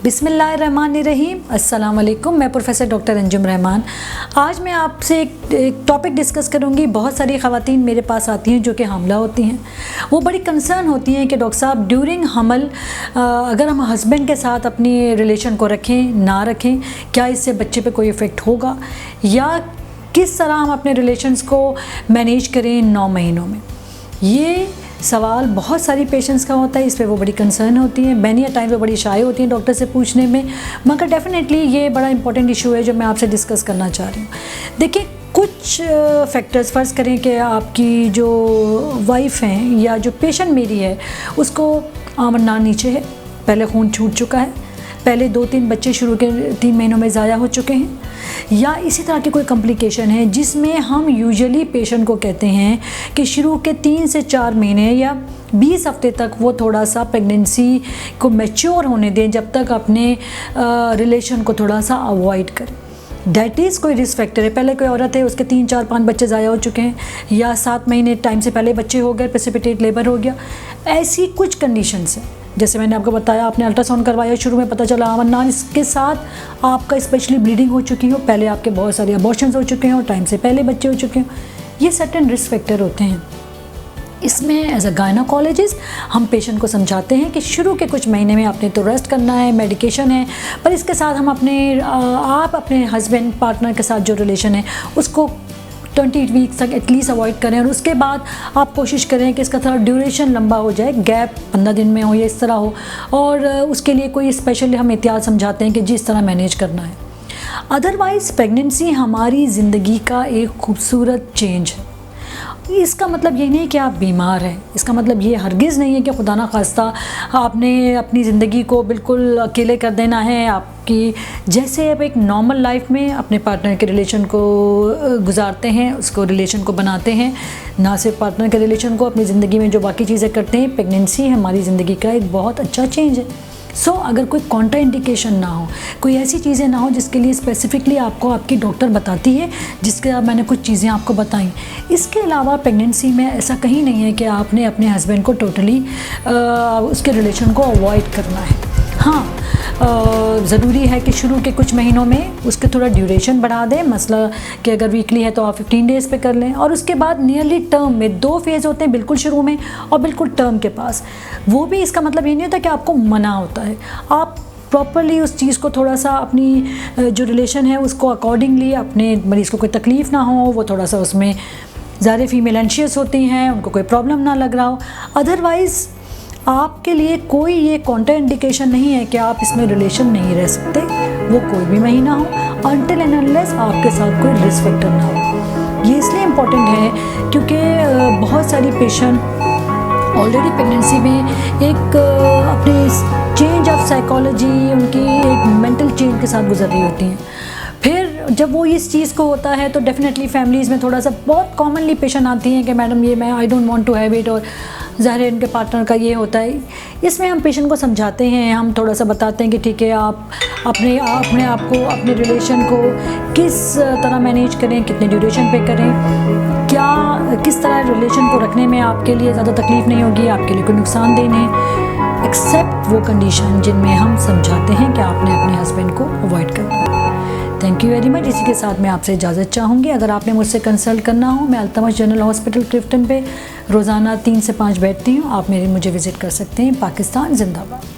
बिस्मिल्लाहिर्रहमानिर्रहीम। अस्सलाम वालेकुम। मैं प्रोफेसर डॉक्टर अंजुम रहमान। आज मैं आपसे एक टॉपिक डिस्कस करूंगी। बहुत सारी ख़वातीन मेरे पास आती हैं जो कि हामला होती हैं। वो बड़ी कंसर्न होती हैं कि डॉक्टर साहब ड्यूरिंग हमल अगर हम हस्बैंड के साथ अपनी रिलेशन को रखें ना रखें, क्या इससे बच्चे पे कोई इफ़ेक्ट होगा, या किस तरह हम अपने रिलेशंस को मैनेज करें 9 महीनों में। ये सवाल बहुत सारी पेशेंट्स का होता है, इस पे वो बड़ी कंसर्न होती हैं। मैनी टाइम पे बड़ी शाय होती हैं डॉक्टर से पूछने में, मगर डेफिनेटली ये बड़ा इंपॉर्टेंट इशू है जो मैं आपसे डिस्कस करना चाह रही हूँ। देखिए, कुछ फैक्टर्स, फ़र्ज़ करें कि आपकी जो वाइफ हैं या जो पेशेंट मेरी है उसको आमदनी नीचे है, पहले खून छूट चुका है, पहले 2-3 बच्चे शुरू के 3 महीनों में ज़ाया हो चुके हैं, या इसी तरह की कोई कॉम्प्लिकेशन है जिसमें हम यूजुअली पेशेंट को कहते हैं कि शुरू के 3 से 4 महीने या 20 हफ्ते तक वो थोड़ा सा प्रेगनेंसी को मैच्योर होने दें, जब तक अपने रिलेशन को थोड़ा सा अवॉइड करें। दैट इज़ कोई रिस्क फैक्टर है। पहले कोई औरत है उसके 3-4-5 बच्चे ज़ाया हो चुके हैं, या 7 महीने टाइम से पहले बच्चे हो गए, प्रेसिपिटेट लेबर हो गया, ऐसी कुछ कंडीशंस हैं। जैसे मैंने आपको बताया, आपने अल्ट्रासाउंड करवाया, शुरू में पता चला आमदनी, इसके साथ आपका स्पेशली ब्लीडिंग हो चुकी हो, पहले आपके बहुत सारे अबॉर्शंस हो चुके हों, टाइम से पहले बच्चे हो चुके हों, ये सर्टेन रिस्क फैक्टर होते हैं। इसमें एज अ गायनोकोलॉजिस्ट हम पेशेंट को समझाते हैं कि शुरू के कुछ महीने में आपने तो रेस्ट करना है, मेडिकेशन है, पर इसके साथ हम आप अपने हस्बैंड पार्टनर के साथ जो रिलेशन है उसको 20 वीक्स तक एटलीस्ट अवॉइड करें, और उसके बाद आप कोशिश करें कि इसका थोड़ा ड्यूरेशन लंबा हो जाए, गैप 15 दिन में हो या इस तरह हो, और उसके लिए कोई स्पेशल हम एहतियात समझाते हैं कि जिस तरह मैनेज करना है। अदरवाइज़ प्रेगनेंसी हमारी ज़िंदगी का एक खूबसूरत चेंज है। इसका मतलब ये नहीं कि आप बीमार हैं, इसका मतलब ये हरगिज़ नहीं है कि खुदा ना खास्ता आपने अपनी ज़िंदगी को बिल्कुल अकेले कर देना है। आपकी जैसे आप एक नॉर्मल लाइफ में अपने पार्टनर के रिलेशन को गुजारते हैं, उसको रिलेशन को बनाते हैं, ना सिर्फ पार्टनर के रिलेशन को, अपनी ज़िंदगी में जो बाकी चीज़ें करते हैं, प्रेगनेंसी हमारी ज़िंदगी का एक बहुत अच्छा चेंज है। अगर कोई कॉन्ट्रा इंडिकेशन ना हो, कोई ऐसी चीज़ें ना हो जिसके लिए स्पेसिफिकली आपको आपकी डॉक्टर बताती है, जिसके मैंने कुछ चीज़ें आपको बताई। इसके अलावा प्रेगनेंसी में ऐसा कहीं नहीं है कि आपने अपने हस्बैंड को टोटली उसके रिलेशन को अवॉइड करना है। हाँ, ज़रूरी है कि शुरू के कुछ महीनों में उसके थोड़ा ड्यूरेशन बढ़ा दें, मसला कि अगर वीकली है तो आप 15 डेज़ पे कर लें, और उसके बाद नियरली टर्म में 2 फेज़ होते हैं, बिल्कुल शुरू में और बिल्कुल टर्म के पास। वो भी इसका मतलब ये नहीं होता कि आपको मना होता है, आप प्रॉपरली उस चीज़ को थोड़ा सा अपनी जो रिलेशन है उसको अकॉर्डिंगली, अपने मरीज़ को कोई तकलीफ़ ना हो, वो थोड़ा सा उसमें ज़्यादा फीमेल एंशियस होती हैं, उनको कोई प्रॉब्लम ना लग रहा हो। अदरवाइज़ आपके लिए कोई ये कॉन्ट्रा इंडिकेशन नहीं है कि आप इसमें रिलेशन नहीं रह सकते, वो कोई भी महीना हो, अनटिल एंड अनलेस आपके साथ कोई रिस्क फैक्टर ना हो। ये इसलिए इम्पॉर्टेंट है क्योंकि बहुत सारी पेशेंट ऑलरेडी प्रेगनेंसी में एक अपने चेंज ऑफ साइकोलॉजी, उनकी एक मेंटल चेंज के साथ गुजर रही होती हैं। फिर जब वो इस चीज़ को होता है तो डेफिनेटली फैमिलीज़ में थोड़ा सा बहुत कॉमनली पेशेंट आती हैं कि मैडम ये मैं I don't want to have it, और ज़ाहिर है इनके पार्टनर का ये होता है। इसमें हम पेशेंट को समझाते हैं, हम थोड़ा सा बताते हैं कि ठीक है, आप अपने आप को, अपने रिलेशन को किस तरह मैनेज करें, कितने ड्यूरेशन पे करें, क्या किस तरह रिलेशन को रखने में आपके लिए ज़्यादा तकलीफ़ नहीं होगी, आपके लिए कोई नुकसान देने, एक्सेप्ट वो कंडीशन जिनमें हम समझाते हैं कि आपने अपने हस्बैंड को अवॉइड करना है। Thank you very much. इसी के साथ मैं आपसे इजाज़त चाहूँगी। अगर आपने मुझसे कंसल्ट करना हो, मैं अल्तमश जनरल हॉस्पिटल क्लिफ्टन पे रोज़ाना 3 से 5 बैठती हूँ। आप मुझे विज़िट कर सकते हैं। पाकिस्तान जिंदाबाद।